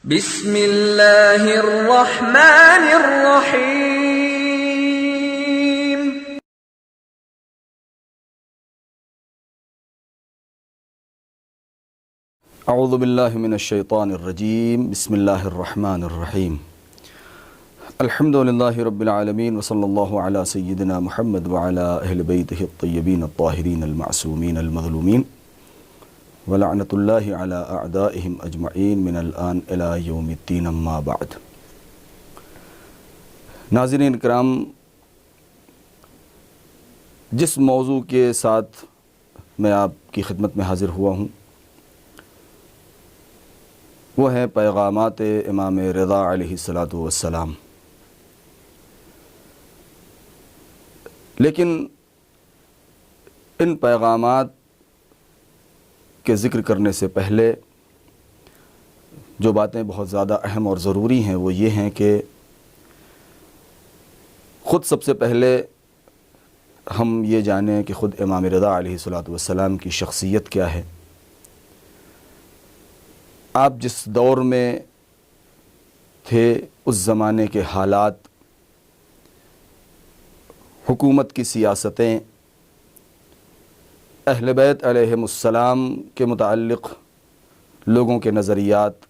بسم اللہ الرحمن الرحیم۔ اعوذ باللہ من الشیطان الرجیم، بسم اللہ الرحمن الرحیم۔ الحمد للہ رب العالمین، وصلی اللہ علی سیدنا محمد وعلی اہل بیتہ الطیبین الطاہرین المعصومین المظلومین، ولعنۃ اللہ علی اعدائہم اجمعین من الآن الی یوم الدین، اما بعد۔ ناظرین کرام، جس موضوع کے ساتھ میں آپ کی خدمت میں حاضر ہوا ہوں وہ ہے پیغامات امام رضا علیہ الصلاۃ والسلام۔ لیکن ان پیغامات کے ذکر کرنے سے پہلے جو باتیں بہت زیادہ اہم اور ضروری ہیں وہ یہ ہیں کہ خود سب سے پہلے ہم یہ جانیں کہ خود امام رضا علیہ الصلاۃ والسلام کی شخصیت کیا ہے، آپ جس دور میں تھے اس زمانے کے حالات، حکومت کی سیاستیں، اہل بیت علیہم السلام کے متعلق لوگوں کے نظریات،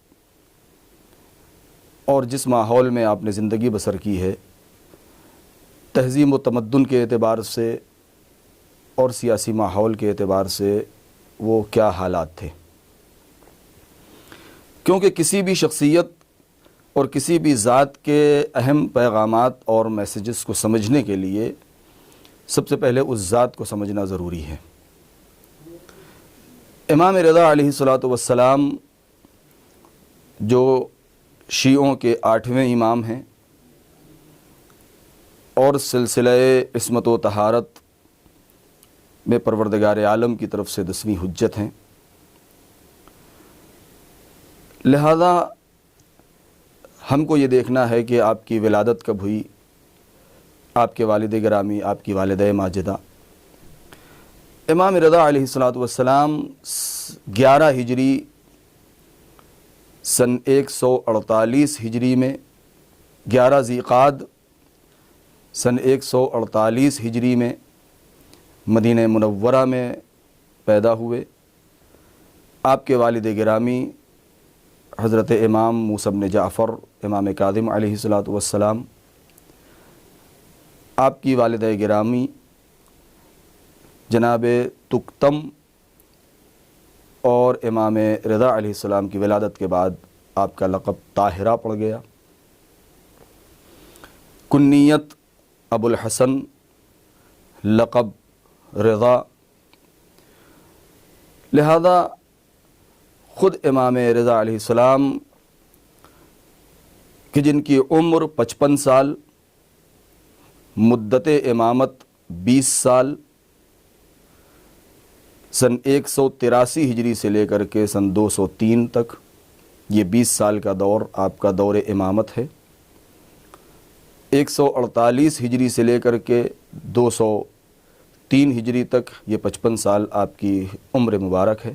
اور جس ماحول میں آپ نے زندگی بسر کی ہے، تہذیب و تمدن کے اعتبار سے اور سیاسی ماحول کے اعتبار سے وہ کیا حالات تھے۔ کیونکہ کسی بھی شخصیت اور کسی بھی ذات کے اہم پیغامات اور میسیجز کو سمجھنے کے لیے سب سے پہلے اس ذات کو سمجھنا ضروری ہے۔ امام رضا علیہ الصلاۃ والسلام جو شیعوں کے 8ویں امام ہیں اور سلسلہ عصمت و طہارت میں پروردگار عالم کی طرف سے 10ویں حجت ہیں، لہذا ہم کو یہ دیکھنا ہے کہ آپ کی ولادت کب ہوئی، آپ کے والد گرامی، آپ کی والدہ ماجدہ۔ امام رضا علیہ الصلاۃ والسلام 11 ہجری سن 148 ہجری میں، 11 ذی القعدہ سن 148 ہجری میں مدینہ منورہ میں پیدا ہوئے۔ آپ کے والد گرامی حضرت امام موسیٰ بن جعفر امام کاظم علیہ الصلاۃ والسلام، آپ کی والدہ گرامی جناب تکتم، اور امام رضا علیہ السلام کی ولادت کے بعد آپ کا لقب طاہرہ پڑ گیا، کنیت ابو الحسن، لقب رضا۔ لہذا خود امام رضا علیہ السلام کہ جن کی عمر 55 سال، مدت امامت 20 سال، سن 183 ہجری سے لے کر کے سن 203 تک، یہ 20 سال کا دور آپ کا دور امامت ہے۔ 148 ہجری سے لے کر کے 203 ہجری تک یہ 55 سال آپ کی عمر مبارک ہے۔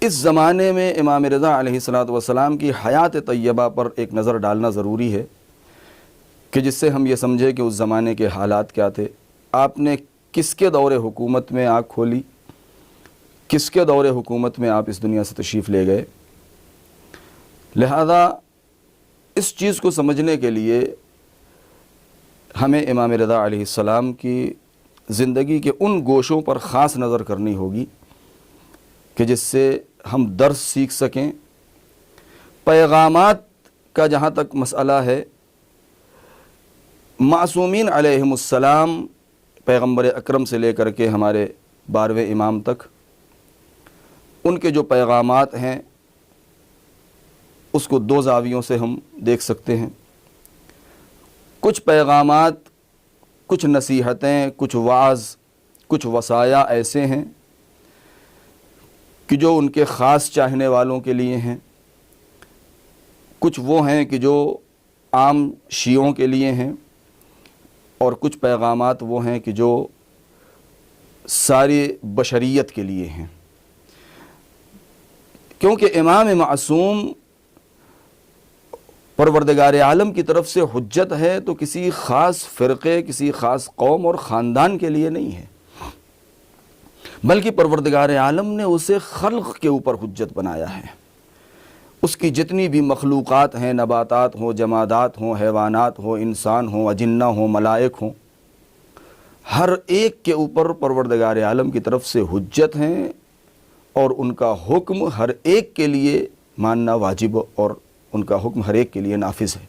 اس زمانے میں امام رضا علیہ الصلاۃ والسلام کی حیات طیبہ پر ایک نظر ڈالنا ضروری ہے کہ جس سے ہم یہ سمجھیں کہ اس زمانے کے حالات کیا تھے، آپ نے کس کے دور حکومت میں آنکھ کھولی، کس کے دور حکومت میں آپ اس دنیا سے تشریف لے گئے۔ لہذا اس چیز کو سمجھنے کے لیے ہمیں امام رضا علیہ السلام کی زندگی کے ان گوشوں پر خاص نظر کرنی ہوگی کہ جس سے ہم درس سیکھ سکیں۔ پیغامات کا جہاں تک مسئلہ ہے، معصومین علیہم السلام، پیغمبر اکرم سے لے کر کے ہمارے 12ویں امام تک، ان کے جو پیغامات ہیں اس کو 2 زاویوں سے ہم دیکھ سکتے ہیں۔ کچھ پیغامات، کچھ نصیحتیں، کچھ وعظ، کچھ وصایا ایسے ہیں کہ جو ان کے خاص چاہنے والوں کے لیے ہیں، کچھ وہ ہیں کہ جو عام شیعوں کے لیے ہیں، اور کچھ پیغامات وہ ہیں کہ جو ساری بشریت کے لیے ہیں۔ کیونکہ امام معصوم پروردگار عالم کی طرف سے حجت ہے تو کسی خاص فرقے، کسی خاص قوم اور خاندان کے لیے نہیں ہے، بلکہ پروردگار عالم نے اسے خلق کے اوپر حجت بنایا ہے۔ اس کی جتنی بھی مخلوقات ہیں، نباتات ہوں، جمادات ہوں، حیوانات ہوں، انسان ہوں، اجنہ ہوں، ملائک ہوں، ہر ایک کے اوپر پروردگار عالم کی طرف سے حجت ہیں، اور ان کا حکم ہر ایک کے لیے ماننا واجب، اور ان کا حکم ہر ایک کے لیے نافذ ہے۔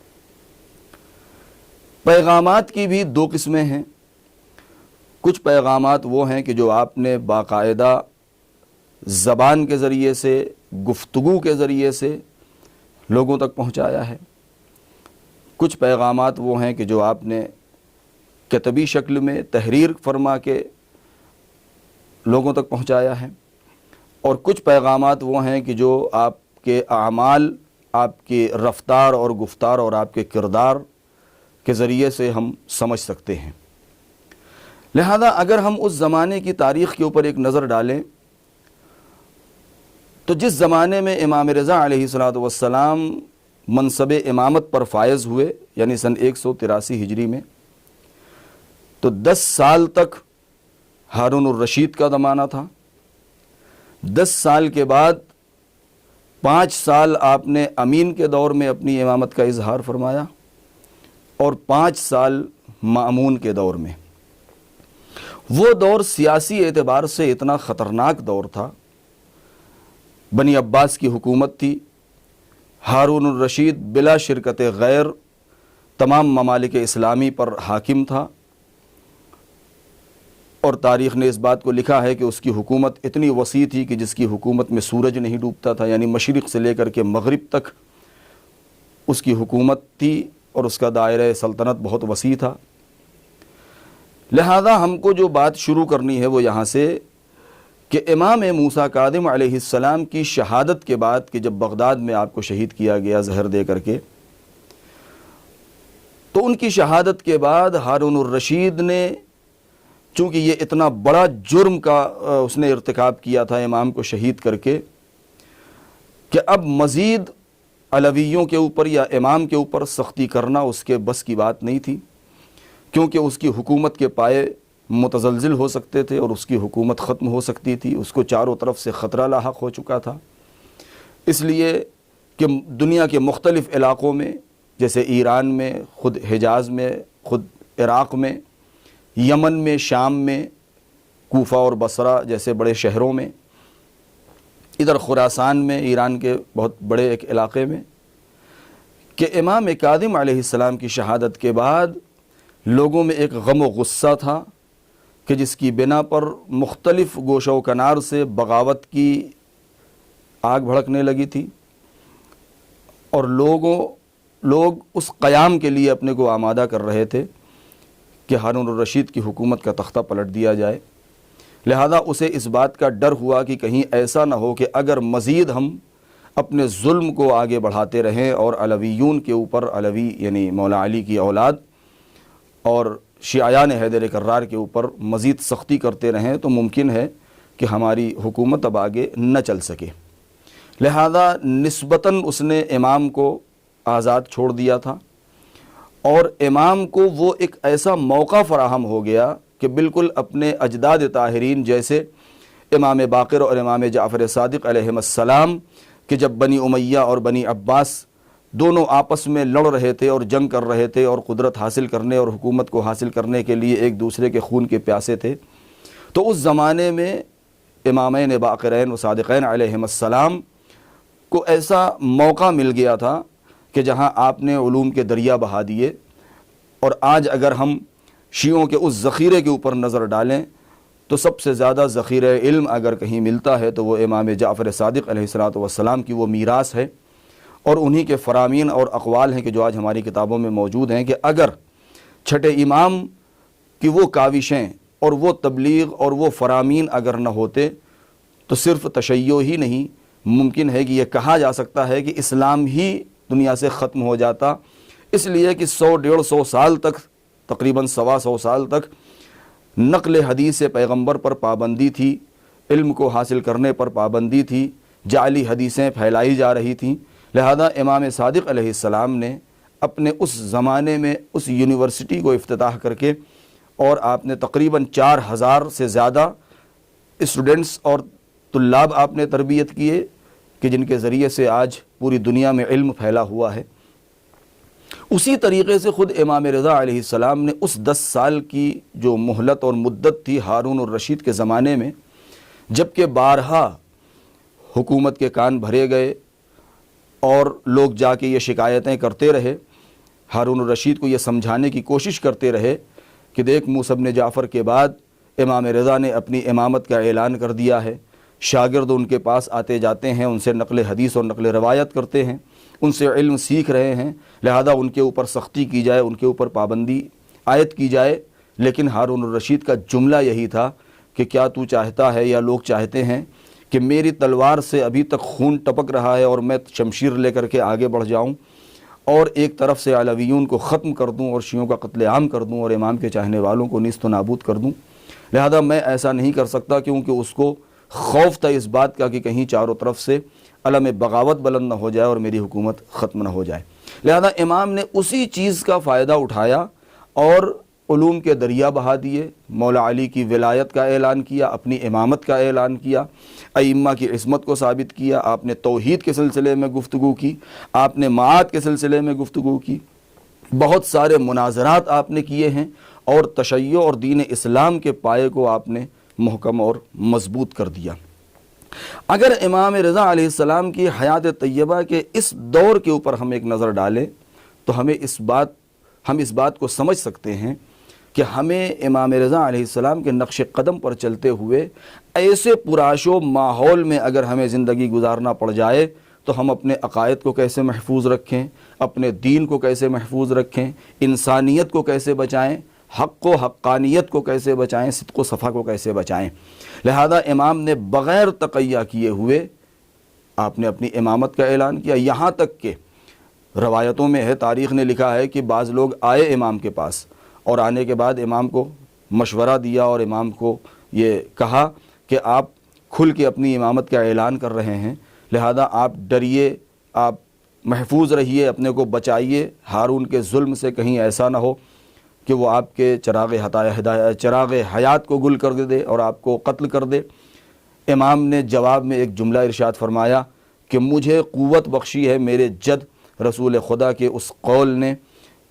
پیغامات کی بھی دو قسمیں ہیں۔ کچھ پیغامات وہ ہیں کہ جو آپ نے باقاعدہ زبان کے ذریعے سے، گفتگو کے ذریعے سے لوگوں تک پہنچایا ہے۔ کچھ پیغامات وہ ہیں کہ جو آپ نے کتبی شکل میں تحریر فرما کے لوگوں تک پہنچایا ہے، اور کچھ پیغامات وہ ہیں کہ جو آپ کے اعمال، آپ کی رفتار اور گفتار اور آپ کے کردار کے ذریعے سے ہم سمجھ سکتے ہیں۔ لہذا اگر ہم اس زمانے کی تاریخ کے اوپر ایک نظر ڈالیں تو جس زمانے میں امام رضا علیہ السلام منصب امامت پر فائز ہوئے، یعنی سن 183 ہجری میں، تو 10 سال تک ہارون الرشید کا زمانہ تھا۔ 10 سال کے بعد 5 سال آپ نے امین کے دور میں اپنی امامت کا اظہار فرمایا، اور 5 سال مامون کے دور میں۔ وہ دور سیاسی اعتبار سے اتنا خطرناک دور تھا۔ بنی عباس کی حکومت تھی، ہارون الرشید بلا شرکت غیر تمام ممالک اسلامی پر حاکم تھا، اور تاریخ نے اس بات کو لکھا ہے کہ اس کی حکومت اتنی وسیع تھی کہ جس کی حکومت میں سورج نہیں ڈوبتا تھا، یعنی مشرق سے لے کر کے مغرب تک اس کی حکومت تھی، اور اس کا دائرہ سلطنت بہت وسیع تھا۔ لہذا ہم کو جو بات شروع کرنی ہے وہ یہاں سے کہ امام موسیٰ کاظم علیہ السلام کی شہادت کے بعد، کہ جب بغداد میں آپ کو شہید کیا گیا زہر دے کر کے، تو ان کی شہادت کے بعد ہارون الرشید نے، چونکہ یہ اتنا بڑا جرم کا اس نے ارتکاب کیا تھا امام کو شہید کر کے، کہ اب مزید علویوں کے اوپر یا امام کے اوپر سختی کرنا اس کے بس کی بات نہیں تھی، کیونکہ اس کی حکومت کے پائے متزلزل ہو سکتے تھے اور اس کی حکومت ختم ہو سکتی تھی۔ اس کو چاروں طرف سے خطرہ لاحق ہو چکا تھا، اس لیے کہ دنیا کے مختلف علاقوں میں، جیسے ایران میں، خود حجاز میں، خود عراق میں، یمن میں، شام میں، کوفہ اور بصرہ جیسے بڑے شہروں میں، ادھر خراسان میں، ایران کے بہت بڑے ایک علاقے میں، کہ امام کاظم علیہ السلام کی شہادت کے بعد لوگوں میں ایک غم و غصہ تھا، کہ جس کی بنا پر مختلف گوشہ و کنار سے بغاوت کی آگ بھڑکنے لگی تھی، اور لوگ اس قیام کے لیے اپنے کو آمادہ کر رہے تھے کہ ہارون الرشید کی حکومت کا تختہ پلٹ دیا جائے۔ لہذا اسے اس بات کا ڈر ہوا کہ کہیں ایسا نہ ہو کہ اگر مزید ہم اپنے ظلم کو آگے بڑھاتے رہیں اور علویون کے اوپر، علوی یعنی مولا علی کی اولاد اور شیعیان حیدر کرار کے اوپر مزید سختی کرتے رہیں تو ممکن ہے کہ ہماری حکومت اب آگے نہ چل سکے۔ لہذا نسبتاً اس نے امام کو آزاد چھوڑ دیا تھا، اور امام کو وہ ایک ایسا موقع فراہم ہو گیا کہ بالکل اپنے اجداد طاہرین جیسے امام باقر اور امام جعفر صادق علیہ السلام، کہ جب بنی امیہ اور بنی عباس دونوں آپس میں لڑ رہے تھے اور جنگ کر رہے تھے اور قدرت حاصل کرنے اور حکومت کو حاصل کرنے کے لیے ایک دوسرے کے خون کے پیاسے تھے، تو اس زمانے میں امامین باقرین و صادقین علیہ السلام کو ایسا موقع مل گیا تھا کہ جہاں آپ نے علوم کے دریا بہا دیے۔ اور آج اگر ہم شیعوں کے اس ذخیرے کے اوپر نظر ڈالیں تو سب سے زیادہ ذخیرہ علم اگر کہیں ملتا ہے تو وہ امام جعفر صادق علیہ السلام کی وہ میراث ہے، اور انہی کے فرامین اور اقوال ہیں کہ جو آج ہماری کتابوں میں موجود ہیں، کہ اگر چھٹے امام کی وہ کاوشیں اور وہ تبلیغ اور وہ فرامین اگر نہ ہوتے تو صرف تشیع ہی نہیں، ممکن ہے کہ یہ کہا جا سکتا ہے کہ اسلام ہی دنیا سے ختم ہو جاتا، اس لیے کہ 100-150 سال تک، تقریباً 125 سال تک نقل حدیث پیغمبر پر پابندی تھی، علم کو حاصل کرنے پر پابندی تھی، جعلی حدیثیں پھیلائی جا رہی تھیں، لہذا امام صادق علیہ السلام نے اپنے اس زمانے میں اس یونیورسٹی کو افتتاح کر کے، اور آپ نے تقریباً 4000 سے زیادہ اسٹوڈنٹس اور طلاب آپ نے تربیت کیے کہ جن کے ذریعے سے آج پوری دنیا میں علم پھیلا ہوا ہے۔ اسی طریقے سے خود امام رضا علیہ السلام نے اس 10 سال کی جو مہلت اور مدت تھی ہارون الرشید کے زمانے میں، جبکہ بارہا حکومت کے کان بھرے گئے اور لوگ جا کے یہ شکایتیں کرتے رہے، ہارون الرشید کو یہ سمجھانے کی کوشش کرتے رہے کہ دیکھ موسیٰ بن جعفر کے بعد امام رضا نے اپنی امامت کا اعلان کر دیا ہے، شاگرد ان کے پاس آتے جاتے ہیں، ان سے نقل حدیث اور نقل روایت کرتے ہیں، ان سے علم سیکھ رہے ہیں، لہذا ان کے اوپر سختی کی جائے، ان کے اوپر پابندی عائد کی جائے۔ لیکن ہارون الرشید کا جملہ یہی تھا کہ کیا تو چاہتا ہے یا لوگ چاہتے ہیں کہ میری تلوار سے ابھی تک خون ٹپک رہا ہے اور میں شمشیر لے کر کے آگے بڑھ جاؤں اور ایک طرف سے علویون کو ختم کر دوں اور شیعوں کا قتل عام کر دوں اور امام کے چاہنے والوں کو نیست و نابود کر دوں؟ لہذا میں ایسا نہیں کر سکتا، کیونکہ اس کو خوف تھا اس بات کا کہ کہیں چاروں طرف سے علم بغاوت بلند نہ ہو جائے اور میری حکومت ختم نہ ہو جائے۔ لہذا امام نے اسی چیز کا فائدہ اٹھایا اور علوم کے دریا بہا دیے، مولا علی کی ولایت کا اعلان کیا، اپنی امامت کا اعلان کیا، ائمہ کی عصمت کو ثابت کیا، آپ نے توحید کے سلسلے میں گفتگو کی، آپ نے معاد کے سلسلے میں گفتگو کی، بہت سارے مناظرات آپ نے کیے ہیں، اور تشیع اور دین اسلام کے پائے کو آپ نے محکم اور مضبوط کر دیا۔ اگر امام رضا علیہ السلام کی حیات طیبہ کے اس دور کے اوپر ہم ایک نظر ڈالیں تو ہم اس بات کو سمجھ سکتے ہیں کہ ہمیں امام رضا علیہ السلام کے نقش قدم پر چلتے ہوئے ایسے پرآشوب ماحول میں اگر ہمیں زندگی گزارنا پڑ جائے تو ہم اپنے عقائد کو کیسے محفوظ رکھیں، اپنے دین کو کیسے محفوظ رکھیں، انسانیت کو کیسے بچائیں، حق و حقانیت کو کیسے بچائیں، صدق و صفا کو کیسے بچائیں۔ لہذا امام نے بغیر تقیہ کیے ہوئے آپ نے اپنی امامت کا اعلان کیا، یہاں تک کہ روایتوں میں ہے، تاریخ نے لکھا ہے کہ بعض لوگ آئے امام کے پاس اور آنے کے بعد امام کو مشورہ دیا اور امام کو یہ کہا کہ آپ کھل کے اپنی امامت کا اعلان کر رہے ہیں، لہذا آپ ڈریے، آپ محفوظ رہیے، اپنے کو بچائیے، ہارون کے ظلم سے کہیں ایسا نہ ہو کہ وہ آپ کے چراغ حیات کو گل کر دے اور آپ کو قتل کر دے۔ امام نے جواب میں ایک جملہ ارشاد فرمایا کہ مجھے قوت بخشی ہے میرے جد رسول خدا کے اس قول نے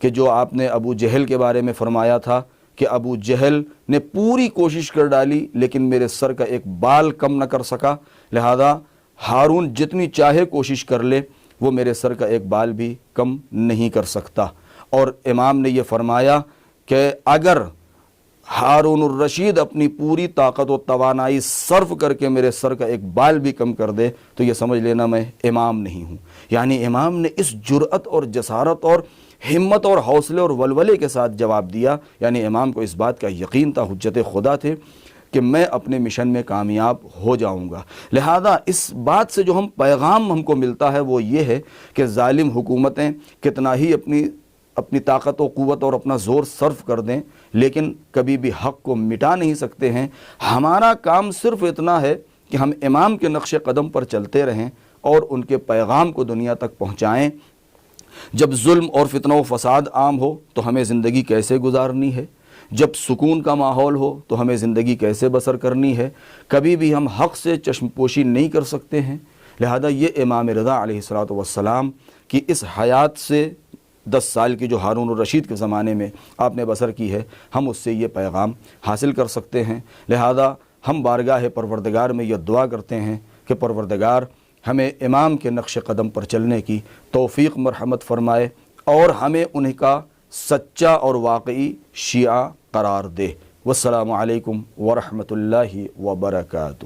کہ جو آپ نے ابو جہل کے بارے میں فرمایا تھا کہ ابو جہل نے پوری کوشش کر ڈالی لیکن میرے سر کا ایک بال کم نہ کر سکا، لہذا ہارون جتنی چاہے کوشش کر لے وہ میرے سر کا ایک بال بھی کم نہیں کر سکتا۔ اور امام نے یہ فرمایا کہ اگر ہارون الرشید اپنی پوری طاقت و توانائی صرف کر کے میرے سر کا ایک بال بھی کم کر دے تو یہ سمجھ لینا میں امام نہیں ہوں۔ یعنی امام نے اس جرأت اور جسارت اور ہمت اور حوصلے اور ولولے کے ساتھ جواب دیا، یعنی امام کو اس بات کا یقین تھا، حجت خدا تھے کہ میں اپنے مشن میں کامیاب ہو جاؤں گا۔ لہذا اس بات سے جو پیغام ہم کو ملتا ہے وہ یہ ہے کہ ظالم حکومتیں کتنا ہی اپنی طاقت و قوت اور اپنا زور صرف کر دیں لیکن کبھی بھی حق کو مٹا نہیں سکتے ہیں۔ ہمارا کام صرف اتنا ہے کہ ہم امام کے نقش قدم پر چلتے رہیں اور ان کے پیغام کو دنیا تک پہنچائیں۔ جب ظلم اور فتنہ و فساد عام ہو تو ہمیں زندگی کیسے گزارنی ہے، جب سکون کا ماحول ہو تو ہمیں زندگی کیسے بسر کرنی ہے، کبھی بھی ہم حق سے چشم پوشی نہیں کر سکتے ہیں۔ لہذا یہ امام رضا علیہ السلام کی اس حیات سے 10 سال کی جو ہارون الرشید کے زمانے میں آپ نے بسر کی ہے، ہم اس سے یہ پیغام حاصل کر سکتے ہیں۔ لہذا ہم بارگاہ پروردگار میں یہ دعا کرتے ہیں کہ پروردگار ہمیں امام کے نقش قدم پر چلنے کی توفیق مرحمت فرمائے اور ہمیں انہیں کا سچا اور واقعی شیعہ قرار دے۔ والسلام علیکم ورحمۃ اللہ وبرکاتہ۔